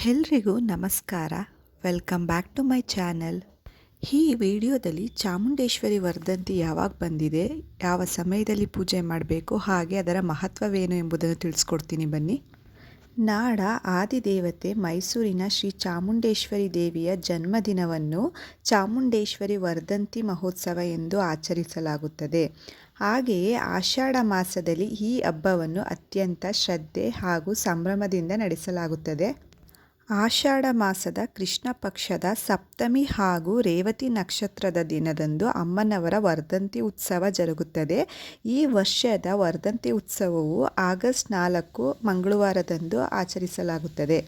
ಎಲ್ರಿಗೂ ನಮಸ್ಕಾರ. Welcome back to my channel. ಈ ವಿಡಿಯೋದಲ್ಲಿ ಚಾಮುಂಡೇಶ್ವರಿ ವರ್ಧಂತಿ ಯಾವಾಗ ಬಂದಿದೆ, ಯಾವ ಸಮಯದಲ್ಲಿ ಪೂಜೆ ಮಾಡಬೇಕು, ಹಾಗೆ ಅದರ ಮಹತ್ವವೇನು ಎಂಬುದನ್ನು ತಿಳಿಸ್ಕೊಡ್ತೀನಿ ಬನ್ನಿ. ನಾಡ ಆದಿದೇವತೆ ಮೈಸೂರಿನ ಶ್ರೀ ಚಾಮುಂಡೇಶ್ವರಿ ದೇವಿಯ ಜನ್ಮದಿನವನ್ನು ಚಾಮುಂಡೇಶ್ವರಿ ವರ್ಧಂತಿ ಮಹೋತ್ಸವ ಎಂದು ಆಚರಿಸಲಾಗುತ್ತದೆ. ಹಾಗೆಯೇ ಆಷಾಢ ಮಾಸದಲ್ಲಿ ಈ ಹಬ್ಬವನ್ನು ಅತ್ಯಂತ ಶ್ರದ್ಧೆ ಹಾಗೂ ಸಂಭ್ರಮದಿಂದ ನಡೆಸಲಾಗುತ್ತದೆ. ಆಷಾಢ ಮಾಸದ ಕೃಷ್ಣ ಪಕ್ಷದ ಸಪ್ತಮಿ ಹಾಗೂ ರೇವತಿ ನಕ್ಷತ್ರದ ದಿನದಂದು ಅಮ್ಮನವರ ವರ್ಧಂತಿ ಉತ್ಸವ ಜರುಗುತ್ತದೆ. ಈ ವರ್ಷದ ವರ್ಧಂತಿ ಉತ್ಸವವು ಆಗಸ್ಟ್ 4 ಮಂಗಳವಾರದಂದು ಆಚರಿಸಲಾಗುತ್ತದೆ.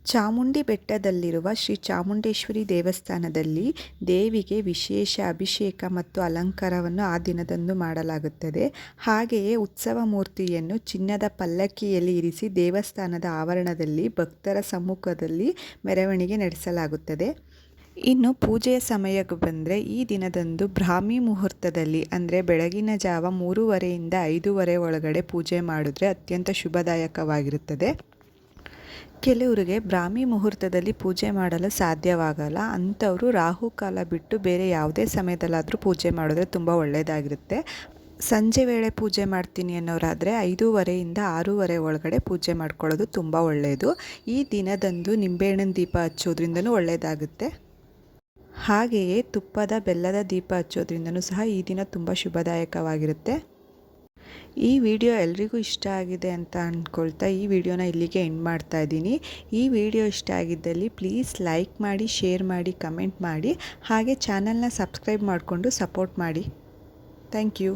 ಚಾಮುಂಡಿ ಬೆಟ್ಟದಲ್ಲಿರುವ ಶ್ರೀ ಚಾಮುಂಡೇಶ್ವರಿ ದೇವಸ್ಥಾನದಲ್ಲಿ ದೇವಿಗೆ ವಿಶೇಷ ಅಭಿಷೇಕ ಮತ್ತು ಅಲಂಕಾರವನ್ನು ಆ ದಿನದಂದು ಮಾಡಲಾಗುತ್ತದೆ. ಹಾಗೆಯೇ ಉತ್ಸವ ಮೂರ್ತಿಯನ್ನು ಚಿನ್ನದ ಪಲ್ಲಕ್ಕಿಯಲ್ಲಿ ಇರಿಸಿ ದೇವಸ್ಥಾನದ ಆವರಣದಲ್ಲಿ ಭಕ್ತರ ಸಮ್ಮುಖದಲ್ಲಿ ಮೆರವಣಿಗೆ ನಡೆಸಲಾಗುತ್ತದೆ. ಇನ್ನು ಪೂಜೆಯ ಸಮಯಕ್ಕೆ ಬಂದರೆ ಈ ದಿನದಂದು ಬ್ರಾಹ್ಮಿ ಮುಹೂರ್ತದಲ್ಲಿ ಅಂದರೆ ಬೆಳಗಿನ ಜಾವ 3:30ಯಿಂದ 5:30 ಒಳಗಡೆ ಪೂಜೆ ಮಾಡಿದ್ರೆ ಅತ್ಯಂತ ಶುಭದಾಯಕವಾಗಿರುತ್ತದೆ. ಕೆಲವರಿಗೆ ಬ್ರಾಹ್ಮಿ ಮುಹೂರ್ತದಲ್ಲಿ ಪೂಜೆ ಮಾಡಲು ಸಾಧ್ಯವಾಗಲ್ಲ, ಅಂಥವರು ರಾಹುಕಾಲ ಬಿಟ್ಟು ಬೇರೆ ಯಾವುದೇ ಸಮಯದಲ್ಲಾದರೂ ಪೂಜೆ ಮಾಡಿದ್ರೆ ತುಂಬ ಒಳ್ಳೆಯದಾಗಿರುತ್ತೆ. ಸಂಜೆ ವೇಳೆ ಪೂಜೆ ಮಾಡ್ತೀನಿ ಅನ್ನೋರಾದರೆ 5:30ಯಿಂದ 6:30 ಒಳಗಡೆ ಪೂಜೆ ಮಾಡ್ಕೊಳ್ಳೋದು ತುಂಬ ಒಳ್ಳೆಯದು. ಈ ದಿನದಂದು ನಿಂಬೆಹಣ್ಣಿನ ದೀಪ ಹಚ್ಚೋದ್ರಿಂದನೂ ಒಳ್ಳೆಯದಾಗುತ್ತೆ. ಹಾಗೆಯೇ ತುಪ್ಪದ ಬೆಲ್ಲದ ದೀಪ ಹಚ್ಚೋದ್ರಿಂದನೂ ಸಹ ಈ ದಿನ ತುಂಬ ಶುಭದಾಯಕವಾಗಿರುತ್ತೆ. ಈ ವಿಡಿಯೋ ಎಲ್ರಿಗೂ ಇಷ್ಟ ಆಗಿದೆ ಅಂತ ಅಂದ್ಕೊಳ್ತಾ ಈ ವಿಡಿಯೋನ ಇಲ್ಲಿಗೆ ಎಂಡ್ ಮಾಡ್ತಾ ಇದ್ದೀನಿ. ಈ ವಿಡಿಯೋ ಇಷ್ಟ ಆಗಿದ್ದಲ್ಲಿ ಪ್ಲೀಸ್ ಲೈಕ್ ಮಾಡಿ, ಶೇರ್ ಮಾಡಿ, ಕಮೆಂಟ್ ಮಾಡಿ, ಹಾಗೆ ಚಾನಲ್ನ ಸಬ್ಸ್ಕ್ರೈಬ್ ಮಾಡಿಕೊಂಡು ಸಪೋರ್ಟ್ ಮಾಡಿ. Thank you.